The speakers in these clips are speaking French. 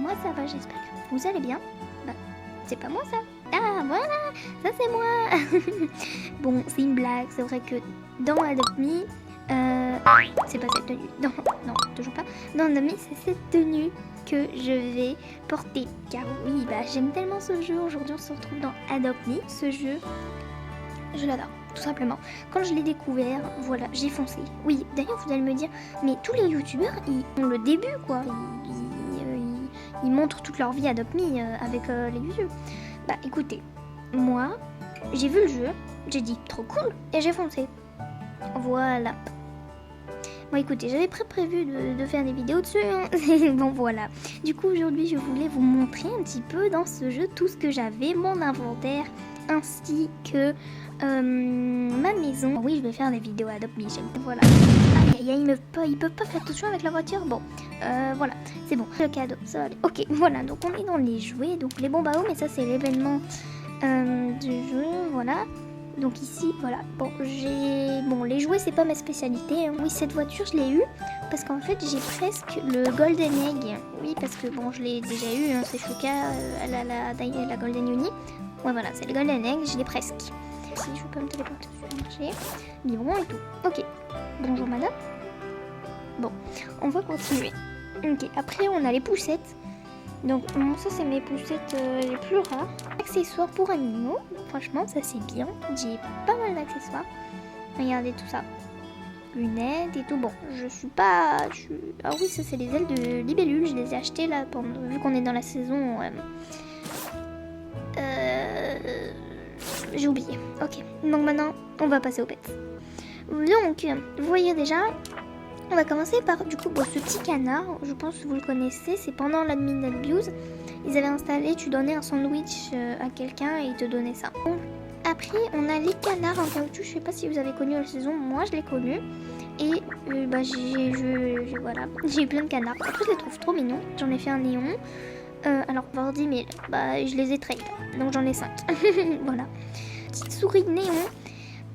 moi ça va, j'espère que vous allez bien. Bah, c'est pas moi ça. Ah voilà, ça c'est moi. Bon, c'est une blague, c'est vrai que dans Adopt Me, c'est pas cette tenue. Non, non, toujours pas. Dans Adopt Me, c'est cette tenue que je vais porter. Car oui, bah j'aime tellement ce jeu. Aujourd'hui, on se retrouve dans Adopt Me. Ce jeu, je l'adore, tout simplement. Quand je l'ai découvert, voilà, j'ai foncé. Oui, d'ailleurs, vous allez me dire, mais tous les youtubeurs, ils ont le début, quoi. Ils montrent toute leur vie Adopt Me avec les vieux. Bah écoutez, moi, j'ai vu le jeu, j'ai dit trop cool, et j'ai foncé. Voilà. Bon écoutez, j'avais prévu de faire des vidéos dessus, hein. Bon voilà. Du coup aujourd'hui je voulais vous montrer un petit peu dans ce jeu tout ce que j'avais, mon inventaire, ainsi que ma maison. Oui, je vais faire des vidéos Adopt Me, voilà. Aïe aïe aïe, ils peuvent pas faire tout ça avec la voiture. Bon, voilà, c'est bon, le cadeau, ça va aller. Ok, voilà, donc on est dans les jouets, donc les bombes à eau, mais ça c'est l'événement du jeu, voilà. Donc ici, voilà, bon, les jouets, c'est pas ma spécialité, hein. Oui, cette voiture, je l'ai eue, parce qu'en fait, j'ai presque le Golden Egg. Oui, parce que, bon, je l'ai déjà eu, hein, c'est Shuka, elle a la Golden Uni. Ouais, voilà, c'est le Golden Egg, je l'ai presque. Si je peux me téléporter sur le marché, biberon et tout. Ok, bonjour madame. Bon, on va continuer. Ok, après, on a les poussettes. Donc ça c'est mes poussettes les plus rares. Accessoires pour animaux, franchement ça c'est bien. J'ai pas mal d'accessoires. Regardez tout ça. Lunettes et tout. Bon, ah oui, ça c'est les ailes de libellule. Je les ai achetées là vu qu'on est dans la saison. J'ai oublié. Ok, donc maintenant on va passer aux pets. Donc, vous voyez déjà. On va commencer par du coup ce petit canard, je pense que vous le connaissez, c'est pendant l'admin abuse. Ils avaient installé, tu donnais un sandwich à quelqu'un et ils te donnaient ça. Donc, après on a les canards en caoutchouc, je sais pas si vous avez connu la saison, moi je l'ai connu. Et voilà, j'ai eu plein de canards. Après je les trouve trop mignons, j'en ai fait un néon. Alors pour 10 000, je les ai trade, donc j'en ai 5. Voilà. Petite souris néon.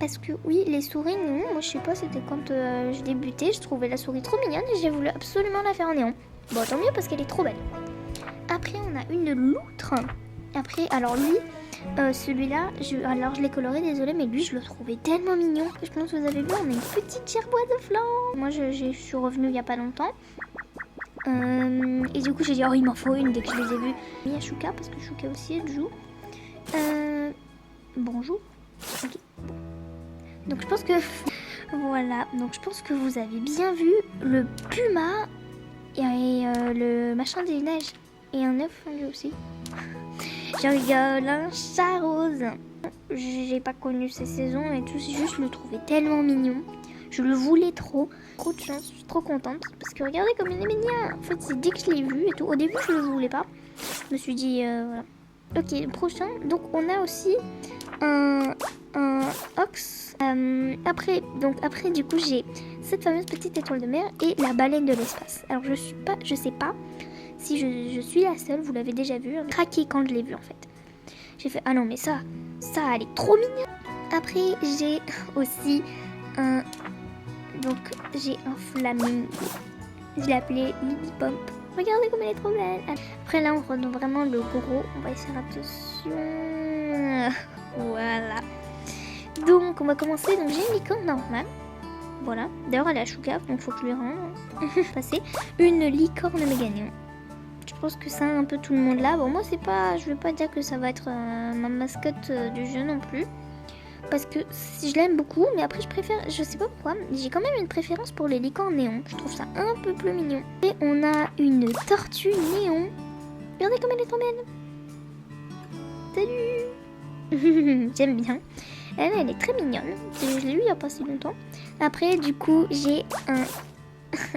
Parce que oui, les souris, non, moi je sais pas, c'était quand je débutais, je trouvais la souris trop mignonne et j'ai voulu absolument la faire en néon. Bon, tant mieux parce qu'elle est trop belle. Après, on a une loutre. Après, alors lui, celui-là, je l'ai coloré, désolé, mais lui, je le trouvais tellement mignon. Je pense que vous avez vu, on a une petite gerboise de flanc. Moi, je suis revenue il y a pas longtemps. Et du coup, j'ai dit, oh, il m'en faut une dès que je les ai vus. Il y a Shuka, parce que Shuka aussi, elle joue. Bonjour. Ok, bon. Donc je pense que voilà, donc je pense que vous avez bien vu le puma et le machin des neiges et un œuf lui aussi. Je rigole, un chat rose. J'ai pas connu ces saisons et tout, c'est juste je le trouvais tellement mignon. Je le voulais trop de chance, je suis trop contente parce que regardez comme il est mignon. En fait, c'est dès que je l'ai vu et tout. Au début, je le voulais pas. Je me suis dit voilà. Ok, le prochain. Donc on a aussi un ox. Après du coup j'ai cette fameuse petite étoile de mer et la baleine de l'espace. Alors je sais pas si je suis la seule, vous l'avez déjà vu, craqué quand je l'ai vu en fait. J'ai fait ah non mais ça elle est trop mignonne. Après j'ai aussi j'ai un flamingo. Je l'ai appelé Lily Pump. Regardez comme elle est trop belle. Après là on redonne vraiment le gros. On va essayer attention. Voilà. Donc on va commencer. Donc j'ai une licorne normale. Voilà. D'ailleurs elle est à Shuka, donc faut que je lui rende. Passer. Une licorne méga néon. Je pense que ça un peu tout le monde là. Bon moi c'est pas. Je vais pas dire que ça va être ma mascotte du jeu non plus. Parce que si je l'aime beaucoup, mais après je préfère, je sais pas pourquoi, j'ai quand même une préférence pour les licornes néons. Je trouve ça un peu plus mignon. Et on a une tortue néon. Regardez comme elle est trop belle. Salut. J'aime bien. Elle est très mignonne. Je l'ai eu il y a pas si longtemps. Après du coup j'ai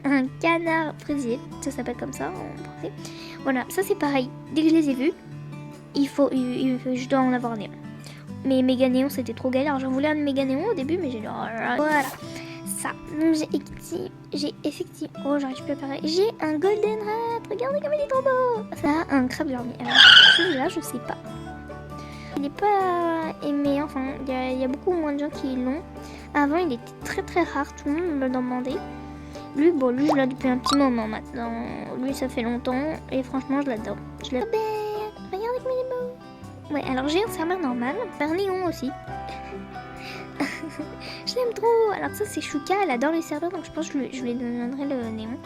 un canard fraisier. Ça s'appelle comme ça en français. Voilà, ça c'est pareil. Dès que je les ai vus, je dois en avoir un néon. Mais méga néon c'était trop galère, j'en voulais un méga néon au début mais j'ai dit voilà ça. Donc j'ai effectivement, oh j'arrive plus à parler, j'ai un golden rat, regardez comme il est trop beau. Ça un crabe dormi, alors celui-là je sais pas, il est pas aimé, enfin il y a beaucoup moins de gens qui l'ont. Avant il était très très rare, tout le monde me le demandait. Lui, bon, lui, je l'ai depuis un petit moment maintenant. Lui, ça fait longtemps. Et franchement, je l'adore. Je l'adore. Regarde avec mes mots. Ouais, alors j'ai un serveur normal. Un néon aussi. Je l'aime trop. Alors ça, c'est Chouka. Elle adore les serveurs. Donc je pense que je lui donnerai le néon.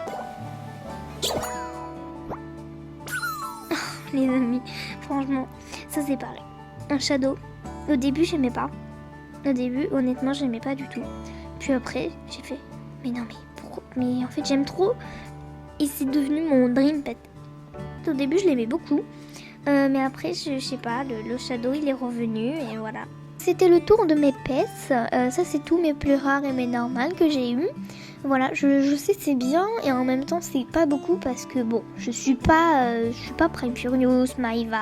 Les amis, franchement, ça c'est pareil. Un shadow. Au début, j'aimais pas. Au début, honnêtement, j'aimais pas du tout. Puis après, j'ai fait, mais non, mais pourquoi? Mais en fait, j'aime trop. Et c'est devenu mon dream pet. Au début, je l'aimais beaucoup. Mais après, je sais pas, le shadow, il est revenu et voilà. C'était le tour de mes pets. Ça, c'est tous mes plus rares et mes normales que j'ai eu. Voilà, je sais c'est bien et en même temps c'est pas beaucoup parce que bon, je suis pas Prime Furious, Maïva,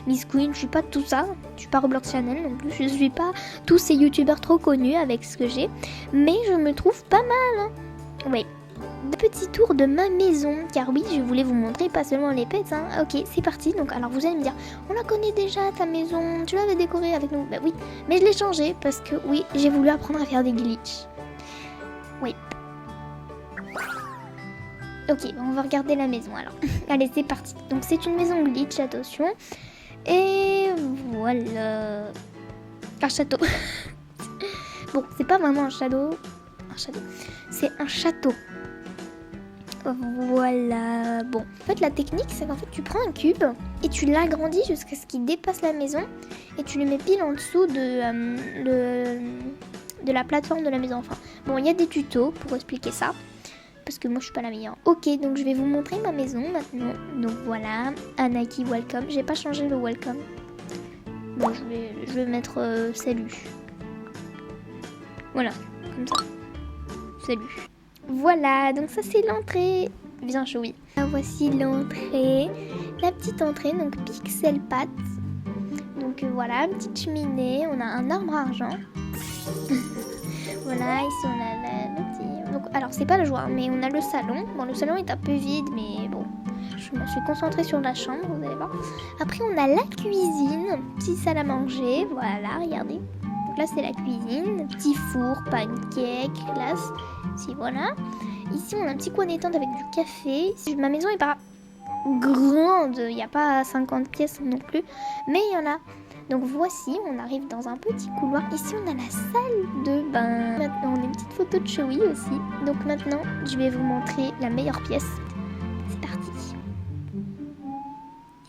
Miss Queen, je suis pas tout ça, je suis pas Roblox Channel non plus, je suis pas tous ces youtubeurs trop connus avec ce que j'ai, mais je me trouve pas mal. Hein. Oui. Petit tour de ma maison, car oui, je voulais vous montrer pas seulement les pets, hein. Ok, c'est parti. Donc, alors vous allez me dire, on la connaît déjà ta maison, tu l'avais décorée avec nous. Bah oui, mais je l'ai changée parce que oui, j'ai voulu apprendre à faire des glitches. Oui. Ok, on va regarder la maison alors. Allez, c'est parti. Donc c'est une maison glitch, attention. Et voilà. Un château. Bon, c'est pas vraiment un château. C'est un château. Voilà. Bon, en fait la technique c'est qu'en fait tu prends un cube et tu l'agrandis jusqu'à ce qu'il dépasse la maison et tu le mets pile en dessous de la plateforme de la maison. Enfin, bon, il y a des tutos pour expliquer ça parce que moi je suis pas la meilleure. Ok, donc je vais vous montrer ma maison maintenant. Donc voilà, Anaki welcome. J'ai pas changé le welcome. Bon, je vais mettre salut. Voilà, comme ça. Salut. Voilà, donc ça c'est l'entrée. Bien chaud, oui. Voici l'entrée. La petite entrée, donc pixel pat. Donc voilà, petite cheminée. On a un arbre argent. Voilà, ici on a le petit... Donc, alors c'est pas le joueur, mais on a le salon. Bon, le salon est un peu vide, mais bon. Je me suis concentrée sur la chambre, vous allez voir. Après on a la cuisine. Petite salle à manger. Voilà, regardez. Donc là c'est la cuisine. Petit four, pancake, glace. Ici, voilà. Ici, on a un petit coin détente avec du café. Ma maison est pas grande. Il n'y a pas 50 pièces non plus. Mais il y en a. Donc voici, on arrive dans un petit couloir. Ici, on a la salle de bain. Maintenant, on a une petite photo de Chewie aussi. Donc maintenant, je vais vous montrer la meilleure pièce. C'est parti.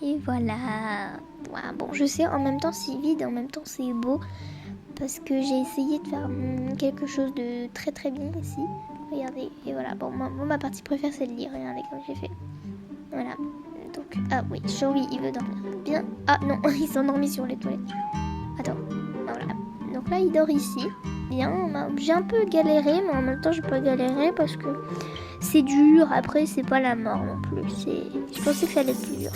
Et voilà. Ouais, bon, je sais, en même temps, c'est vide. En même temps, c'est beau. Parce que j'ai essayé de faire quelque chose de très très bien ici. Regardez, et voilà. Bon, ma partie préférée c'est de lire. Regardez comme j'ai fait. Voilà. Donc, ah oui, Chewie il veut dormir. Bien. Ah non, il s'est endormi sur les toilettes. Attends, voilà. Donc là il dort ici. Bien, j'ai un peu galéré, mais en même temps j'ai pas galéré parce que c'est dur. Après, c'est pas la mort non plus. Je pensais que ça allait être plus dur.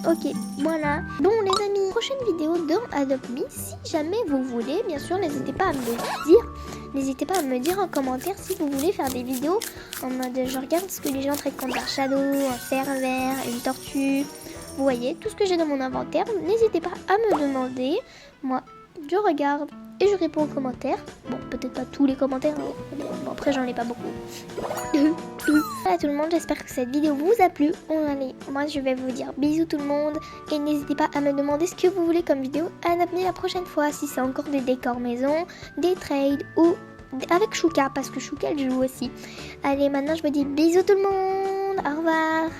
Ok, voilà. Bon les amis, prochaine vidéo dans Adopt Me. Si jamais vous voulez, bien sûr, n'hésitez pas à me le dire. N'hésitez pas à me dire en commentaire si vous voulez faire des vidéos en mode je regarde ce que les gens traitent comme un shadow, un cervers, une tortue. Vous voyez, tout ce que j'ai dans mon inventaire. N'hésitez pas à me demander. Moi, je regarde et je réponds aux commentaires. Bon, peut-être pas tous les commentaires, mais bon, après j'en ai pas beaucoup. Voilà tout le monde, j'espère que cette vidéo vous a plu. Allez, moi je vais vous dire bisous tout le monde. Et n'hésitez pas à me demander ce que vous voulez comme vidéo à adapter la prochaine fois. Si c'est encore des décors maison, des trades ou avec Chouka, parce que Chouka elle joue aussi. Allez, maintenant je vous dis bisous tout le monde. Au revoir.